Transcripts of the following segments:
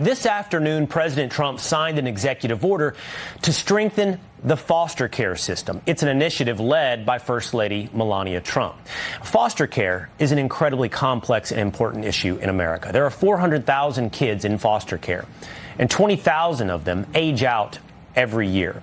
This afternoon, President Trump signed an executive order to strengthen the foster care system. It's an initiative led by First Lady Melania Trump. Foster care is an incredibly complex and important issue in America. There are 400,000 kids in foster care, and 20,000 of them age out every year.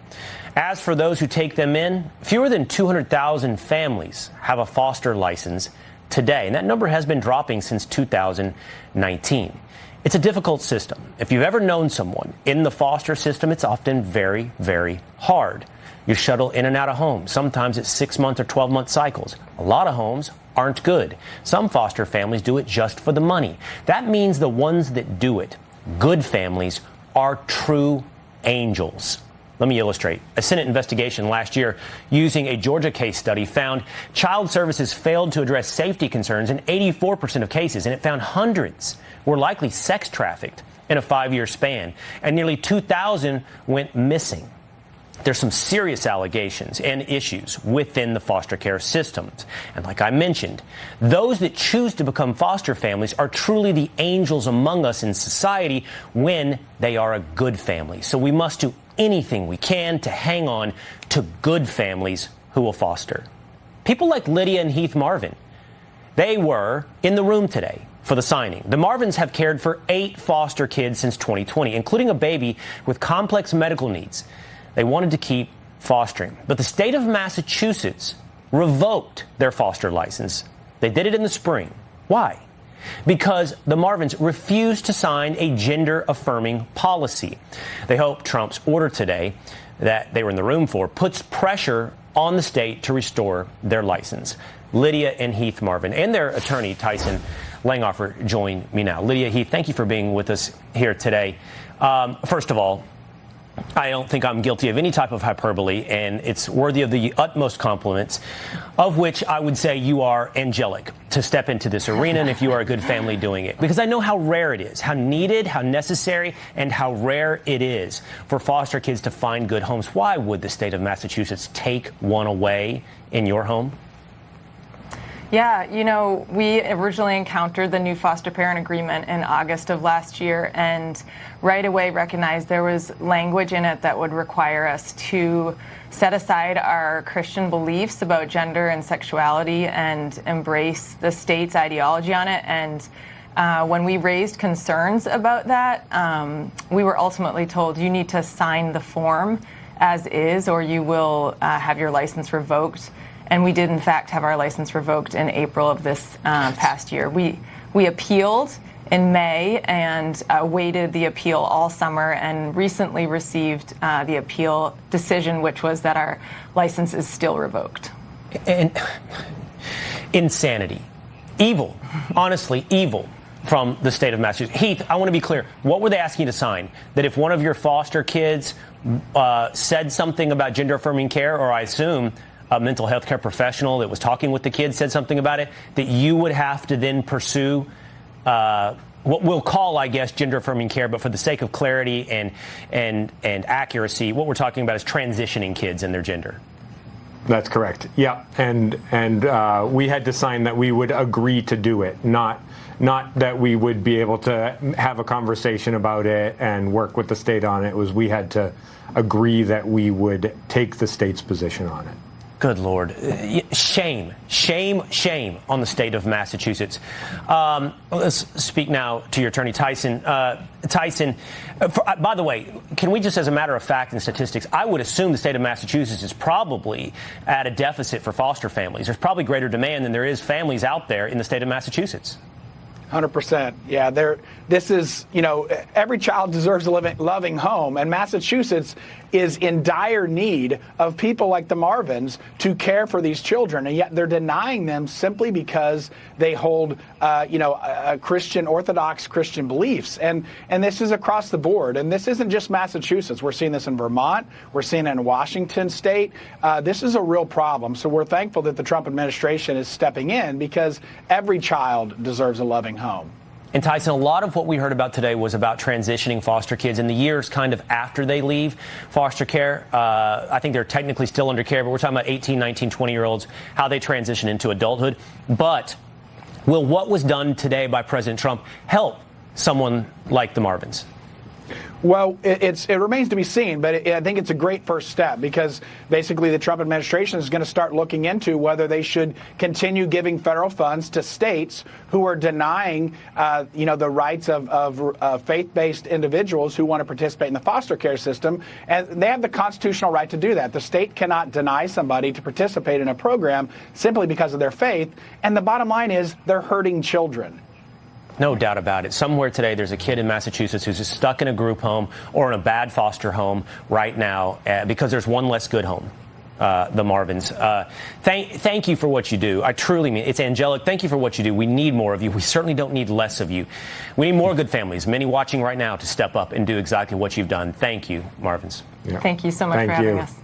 As for those who take them in, fewer than 200,000 families have a foster license today, and that number has been dropping since 2019. It's a difficult system. If you've ever known someone in the foster system, it's often very, very hard. You shuttle in and out of homes. Sometimes it's 6-month or 12-month cycles. A lot of homes aren't good. Some foster families do it just for the money. That means the ones that do it, good families, are true angels. Let me illustrate. A Senate investigation last year using a Georgia case study found child services failed to address safety concerns in 84% of cases, and it found hundreds were likely sex trafficked in a 5-year span, and nearly 2,000 went missing. There's some serious allegations and issues within the foster care systems. And like I mentioned, those that choose to become foster families are truly the angels among us in society when they are a good family. So we must do anything we can to hang on to good families who will foster. People like Lydia and Heath Marvin, they were in the room today for the signing. The Marvins have cared for 8 foster kids since 2020, including a baby with complex medical needs. They wanted to keep fostering, but the state of Massachusetts revoked their foster license. They did it in the spring. Why? Because the Marvins refused to sign a gender-affirming policy. They hope Trump's order today that they were in the room for puts pressure on the state to restore their license. Lydia and Heath Marvin and their attorney, Tyson Langoffer, join me now. Lydia, Heath, thank you for being with us here today. First of all, I don't think I'm guilty of any type of hyperbole, and it's worthy of the utmost compliments, of which I would say you are angelic to step into this arena, and if you are a good family doing it. Because I know how rare it is, how needed, how necessary, and how rare it is for foster kids to find good homes. Why would the state of Massachusetts take one away in your home? Yeah, you know, we originally encountered the new foster parent agreement in August of last year and right away recognized there was language in it that would require us to set aside our Christian beliefs about gender and sexuality and embrace the state's ideology on it. And when we raised concerns about that, we were ultimately told you need to sign the form as is or you will have your license revoked. And we did, in fact, have our license revoked in April of this past year. We appealed in May and waited the appeal all summer and recently received the appeal decision, which was that our license is still revoked. And insanity. Evil. Honestly, evil from the state of Massachusetts. Heath, I want to be clear. What were they asking you to sign? That if one of your foster kids said something about gender-affirming care, or I assume a mental health care professional that was talking with the kids said something about it, that you would have to then pursue what we'll call, I guess, gender-affirming care, but for the sake of clarity and accuracy, what we're talking about is transitioning kids and their gender. That's correct. Yeah, and we had to sign that we would agree to do it, not that we would be able to have a conversation about it and work with the state on it. It was we had to agree that we would take the state's position on it. Good Lord. Shame, shame, shame on the state of Massachusetts. Let's speak now to your attorney, Tyson. Tyson, by the way, can we just, as a matter of fact and statistics, I would assume the state of Massachusetts is probably at a deficit for foster families. There's probably greater demand than there is families out there in the state of Massachusetts. 100%. Yeah, this is, you know, every child deserves a loving home, and Massachusetts is in dire need of people like the Marvins to care for these children, and yet they're denying them simply because they hold, Christian, Orthodox Christian beliefs. And this is across the board, and this isn't just Massachusetts. We're seeing this in Vermont. We're seeing it in Washington State. This is a real problem, so we're thankful that the Trump administration is stepping in because every child deserves a loving home. And Tyson, a lot of what we heard about today was about transitioning foster kids in the years kind of after they leave foster care. I think they're technically still under care, but we're talking about 18, 19, 20-year-olds, how they transition into adulthood. But will what was done today by President Trump help someone like the Marvins? Well, it remains to be seen, but I think it's a great first step because basically the Trump administration is going to start looking into whether they should continue giving federal funds to states who are denying, the rights of faith-based individuals who want to participate in the foster care system. And they have the constitutional right to do that. The state cannot deny somebody to participate in a program simply because of their faith. And the bottom line is they're hurting children. No doubt about it. Somewhere today, there's a kid in Massachusetts who's just stuck in a group home or in a bad foster home right now because there's one less good home, the Marvins. Thank you for what you do. I truly mean it's angelic. Thank you for what you do. We need more of you. We certainly don't need less of you. We need more good families, many watching right now, to step up and do exactly what you've done. Thank you, Marvins. Yeah. Thank you so much for having us.